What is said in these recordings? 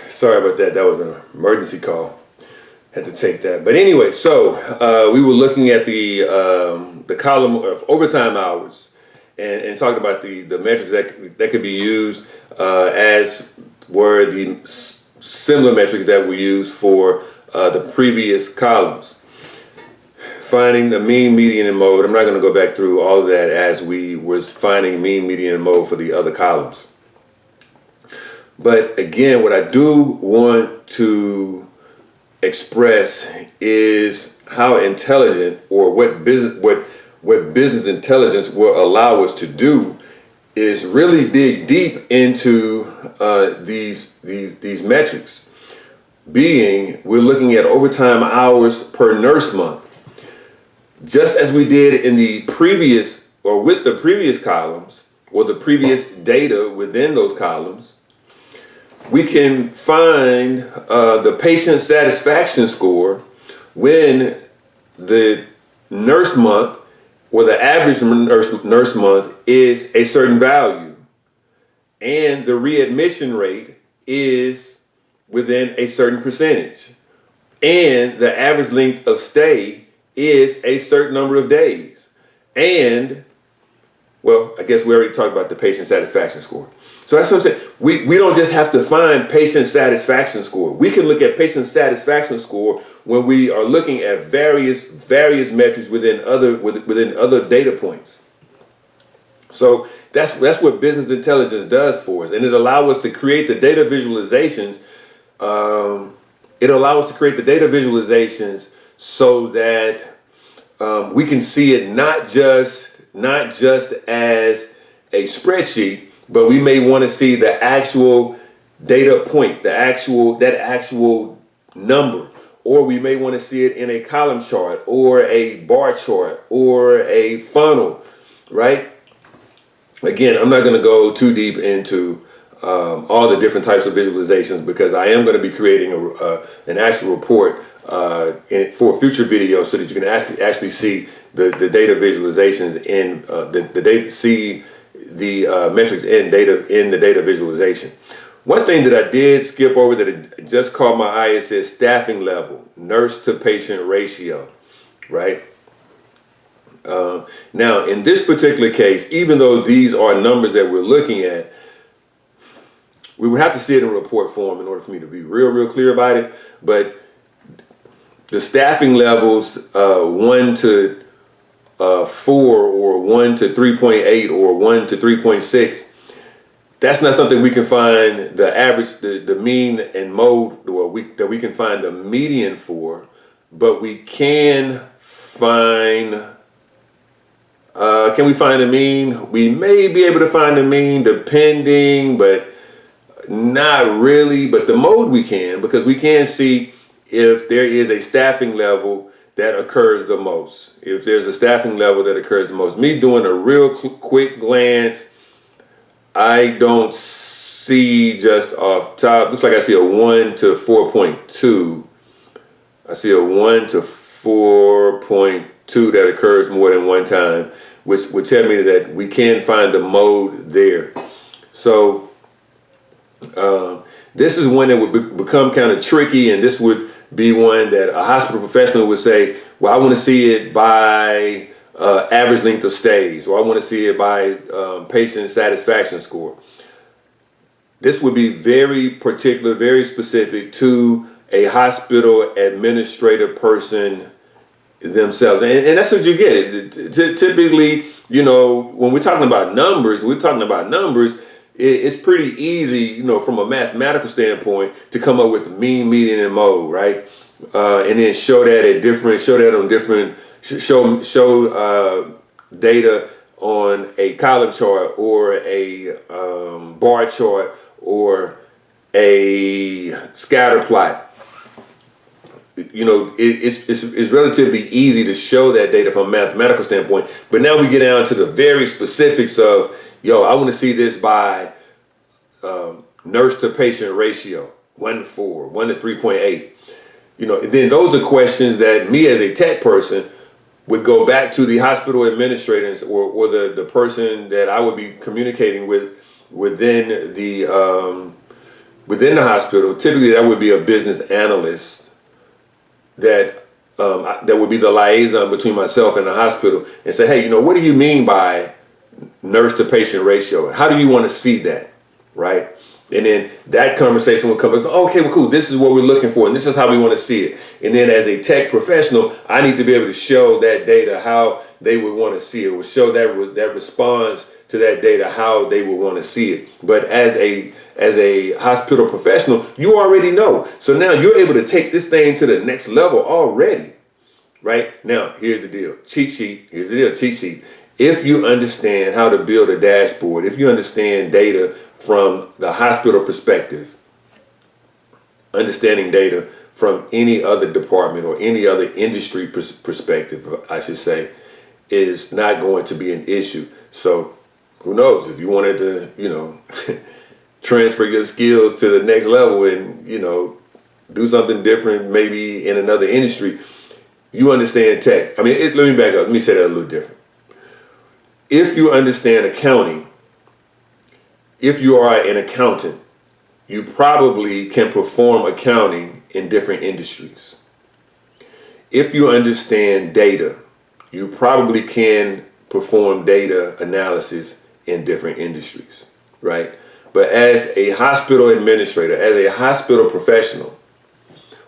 Sorry about that. That was an emergency call. Had to take that. But anyway, so we were looking at the column of overtime hours and talking about the metrics that could be used as were the similar metrics that we used for the previous columns. Finding the mean, median, and mode. I'm not going to go back through all of that as we was finding mean, median, and mode for the other columns. But again, what I do want to express is how intelligent, or what business intelligence will allow us to do is really dig deep into these metrics. Being, we're looking at overtime hours per nurse month. Just as we did in the previous, or with the previous columns, or the previous data within those columns, we can find the patient satisfaction score when the nurse month, or the average nurse month, is a certain value, and the readmission rate is within a certain percentage, and the average length of stay is a certain number of days. And, well, I guess we already talked about the patient satisfaction score. So that's what I'm saying. We don't just have to find patient satisfaction score. We can look at patient satisfaction score when we are looking at various metrics within other data points. So that's what business intelligence does for us, and it allows us to create the data visualizations. So that we can see it not just as a spreadsheet, but we may want to see the actual data point, that actual number, or we may want to see it in a column chart or a bar chart or a funnel, right? Again, I'm not going to go too deep into all the different types of visualizations, because I am going to be creating an actual report for a future video, so that you can actually see the data visualizations in the data, see the metrics in the data visualization. One thing that I did skip over that it just caught my eye, it says staffing level, nurse to patient ratio, right? Now, in this particular case, even though these are numbers that we're looking at, we would have to see it in report form in order for me to be real clear about it. But the staffing levels, 1 to 4, or 1 to 3.8, or 1 to 3.6, that's not something we can find the average, the mean and mode, that we can find the median for. But we can find, can we find the mean? We may be able to find the mean depending, but not really. But the mode we can, because we can see if there is a staffing level that occurs the most. If there's a staffing level that occurs the most. Me doing a real quick glance, I don't see just off top. Looks like I see a 1 to 4.2. I see a 1 to 4.2 that occurs more than one time, which would tell me that we can find the mode there. So this is one that would become kind of tricky, and this would be one that a hospital professional would say, well, I want to see it by average length of stays, or I want to see it by patient satisfaction score. This would be very particular, very specific to a hospital administrative person themselves. And that's what you get. Typically, you know, when we're talking about numbers, it's pretty easy, from a mathematical standpoint, to come up with the mean, median, and mode, right? And then show data on a column chart, or a bar chart, or a scatter plot. It's relatively easy to show that data from a mathematical standpoint. But now we get down to the very specifics of, I want to see this by nurse to patient ratio, 1 to 4, 1 to 3.8. And then those are questions that me as a tech person would go back to the hospital administrators, or the person that I would be communicating with within the within the hospital, typically that would be a business analyst that that would be the liaison between myself and the hospital and say, hey, what do you mean by nurse to patient ratio? How do you want to see that, right? And then that conversation will come up, okay, well, cool, this is what we're looking for, and this is how we want to see it. And then as a tech professional, I need to be able to show that data how they would want to see it, or show that response to that data how they would want to see it. But as a hospital professional, you already know. So now you're able to take this thing to the next level already, right? Now, here's the deal. Cheat sheet. Here's the deal. Cheat sheet. If you understand how to build a dashboard, if you understand data from the hospital perspective, understanding data from any other department or any other industry perspective, I should say, is not going to be an issue. So who knows, if you wanted to, transfer your skills to the next level and, do something different, maybe in another industry, you understand tech. Let me back up. Let me say that a little different. If you understand accounting, if you are an accountant, you probably can perform accounting in different industries. If you understand data, you probably can perform data analysis in different industries, right? But as a hospital administrator, as a hospital professional,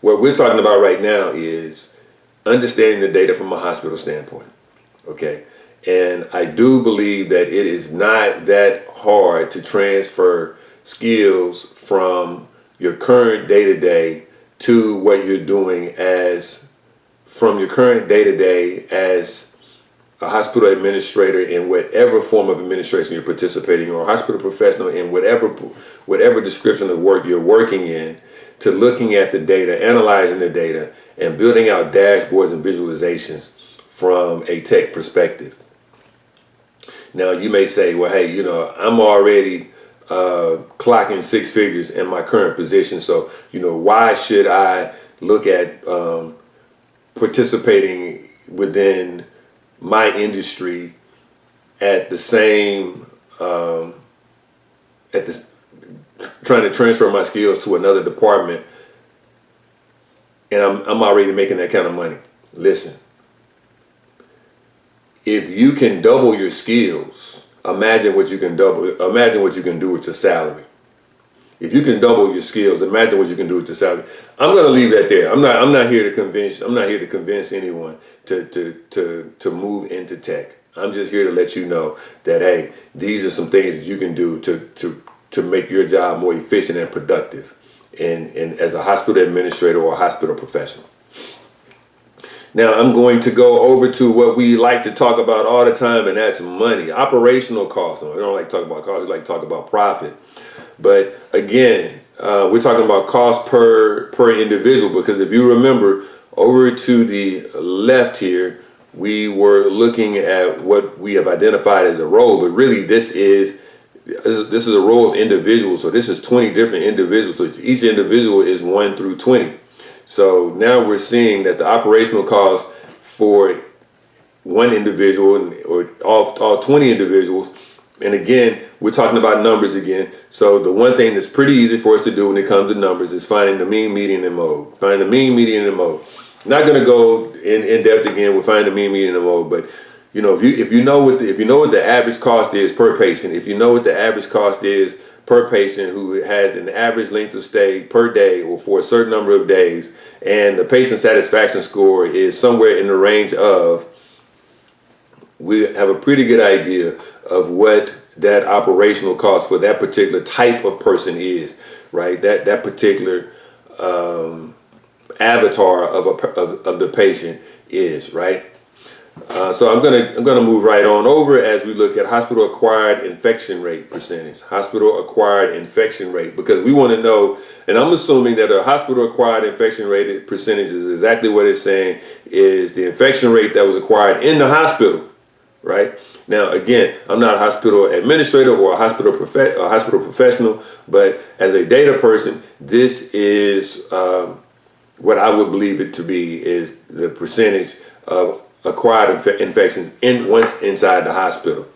what we're talking about right now is understanding the data from a hospital standpoint, okay? And I do believe that it is not that hard to transfer skills from your current day-to-day to what you're doing from your current day-to-day as a hospital administrator in whatever form of administration you're participating in, or a hospital professional in whatever description of work you're working in, to looking at the data, analyzing the data, and building out dashboards and visualizations from a tech perspective. Now, you may say, well, hey, I'm already clocking six figures in my current position, so, why should I look at participating within my industry at the same, trying to transfer my skills to another department, and I'm already making that kind of money? Listen. If you can double your skills, imagine what you can do with your salary. If you can double your skills, imagine what you can do with your salary. I'm going to leave that there. I'm not here to convince anyone to move into tech. I'm just here to let you know that, hey, these are some things that you can do to make your job more efficient and productive and as a hospital administrator or a hospital professional. Now, I'm going to go over to what we like to talk about all the time, and that's money, operational costs. We don't like to talk about costs, we like to talk about profit. But again, we're talking about cost per individual, because if you remember, over to the left here, we were looking at what we have identified as a role, but really this is a row of individuals. So this is 20 different individuals. So each individual is 1 through 20. So now we're seeing that the operational cost for one individual or all 20 individuals, and again, we're talking about numbers again. So the one thing that's pretty easy for us to do when it comes to numbers is finding the mean, median, and mode. Find the mean, median, and mode. Not going to go in depth again with finding the mean, median, and mode, but if you know what the average cost is per patient, if you know what the average cost is per patient who has an average length of stay per day or for a certain number of days, and the patient satisfaction score is somewhere in the range of, we have a pretty good idea of what that operational cost for that particular type of person is, right? That particular avatar of the patient is, right? So I'm gonna move right on over as we look at hospital acquired infection rate percentage. Hospital acquired infection rate, because we want to know, and I'm assuming that a hospital acquired infection rate percentage is exactly what it's saying is the infection rate that was acquired in the hospital, right? Now, again, I'm not a hospital administrator or a hospital professional, but as a data person, this is what I would believe it to be is the percentage of acquired infections once inside the hospital.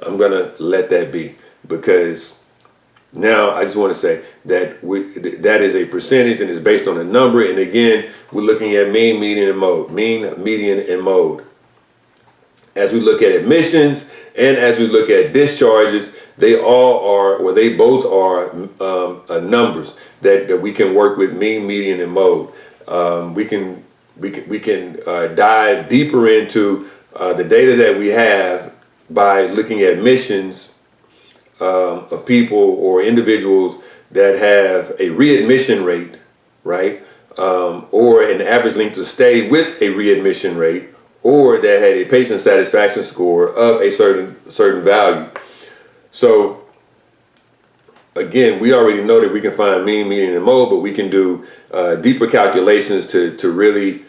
I'm gonna let that be, because Now, I just want to say that that is a percentage and it's based on a number. And again, we're looking at mean, median, and mode. Mean, median, and mode. As we look at admissions and as we look at discharges, they both are numbers that we can work with: mean, median, and mode. We can dive deeper into the data that we have by looking at admissions of people or individuals that have a readmission rate, right? Or an average length of stay with a readmission rate, or that had a patient satisfaction score of a certain value. So again, we already know that we can find mean, median, and mode, but we can do deeper calculations to really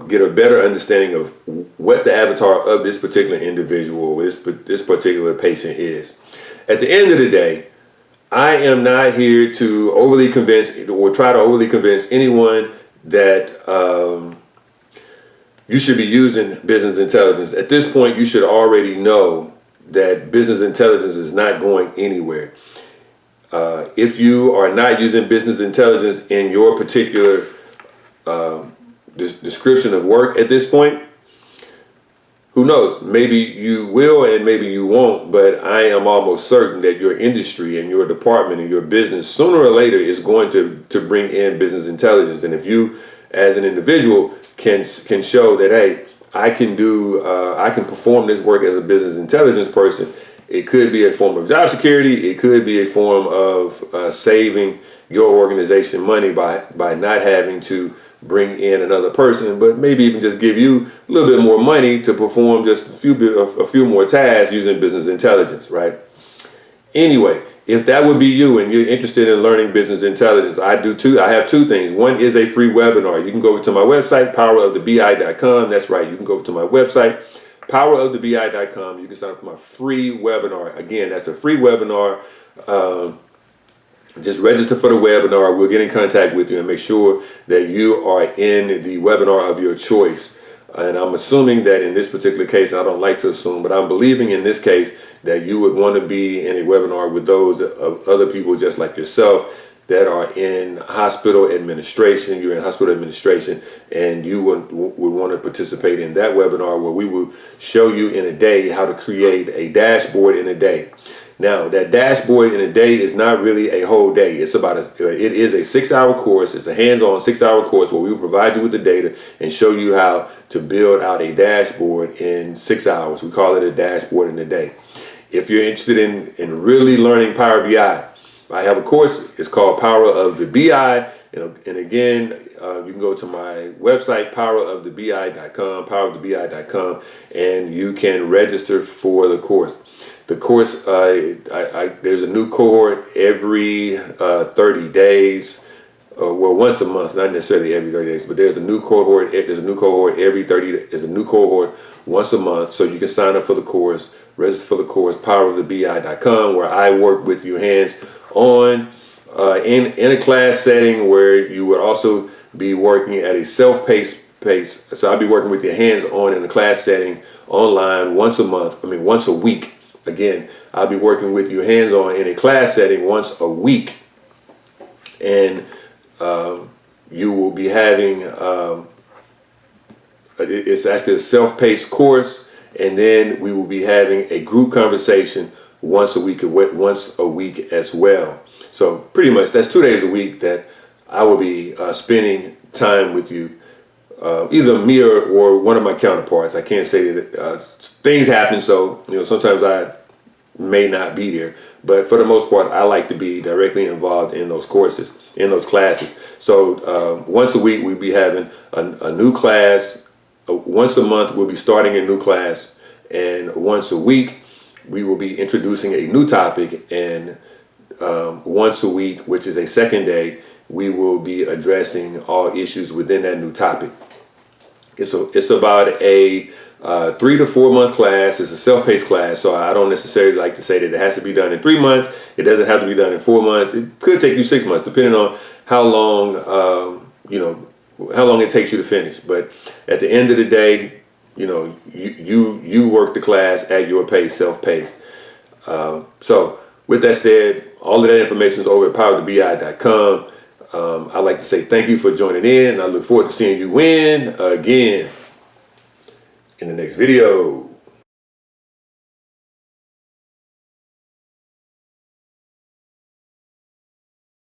get a better understanding of what the avatar of this particular individual or this particular patient is. At the end of the day, I am not here to overly convince or try to overly convince anyone that you should be using business intelligence. At this point, you should already know that business intelligence is not going anywhere. If you are not using business intelligence in your particular description of work at this point, who knows? Maybe you will and maybe you won't, but I am almost certain that your industry and your department and your business sooner or later is going to bring in business intelligence. And if you as an individual can show that, hey, I can perform this work as a business intelligence person, it could be a form of job security. It could be a form of saving your organization money by not having to bring in another person, but maybe even just give you a little bit more money to perform just a few more tasks using business intelligence, right? Anyway, if that would be you and you're interested in learning business intelligence, I have two things. One is a free webinar. You can go to my website, powerofthebi.com. That's right. You can go to my website, powerofthebi.com. You can sign up for my free webinar. Again, that's a free webinar. Just register for the webinar. We'll get in contact with you and make sure that you are in the webinar of your choice. And I'm assuming that in this particular case, I don't like to assume, but I'm believing in this case that you would want to be in a webinar with those of other people just like yourself that are in hospital administration. You're in hospital administration and you would want to participate in that webinar where we will show you in a day how to create a dashboard in a day. Now, that dashboard in a day is not really a whole day. It is a 6-hour course. It's a hands-on 6-hour course where we will provide you with the data and show you how to build out a dashboard in 6 hours. We call it a dashboard in a day. If you're interested in really learning Power BI, I have a course. It's called Power of the BI. And again, you can go to my website, powerofthebi.com, powerofthebi.com, and you can register for the course. The course, there's a new cohort every 30 days. Well, once a month, not necessarily every 30 days, but there's a new cohort. There's a new cohort every 30. There's a new cohort once a month, so you can sign up for the course, register for the course, powerofthebi.com, where I work with you hands on in a class setting where you would also be working at a self-paced pace. So I'll be working with your hands on in a class setting online once a week. Again, I'll be working with you hands-on in a class setting once a week, and you will be having it's actually a self-paced course, and then we will be having a group conversation once a week as well. So pretty much that's 2 days a week that I will be spending time with you. Either me or one of my counterparts. I can't say that things happen, so sometimes I may not be there, but for the most part, I like to be directly involved in those courses, in those classes. So once a week, we'll be having a new class. Once a month, we'll be starting a new class, and once a week, we will be introducing a new topic. And once a week, which is a second day, we will be addressing all issues within that new topic. It's about a 3 to 4 month class. It's a self-paced class, so I don't necessarily like to say that it has to be done in 3 months. It doesn't have to be done in 4 months. It could take you 6 months, depending on how long how long it takes you to finish. But at the end of the day, you work the class at your pace, self-paced. So with that said, All of that information is over at powertobi.com. I'd like to say thank you for joining in, and I look forward to seeing you win again in the next video.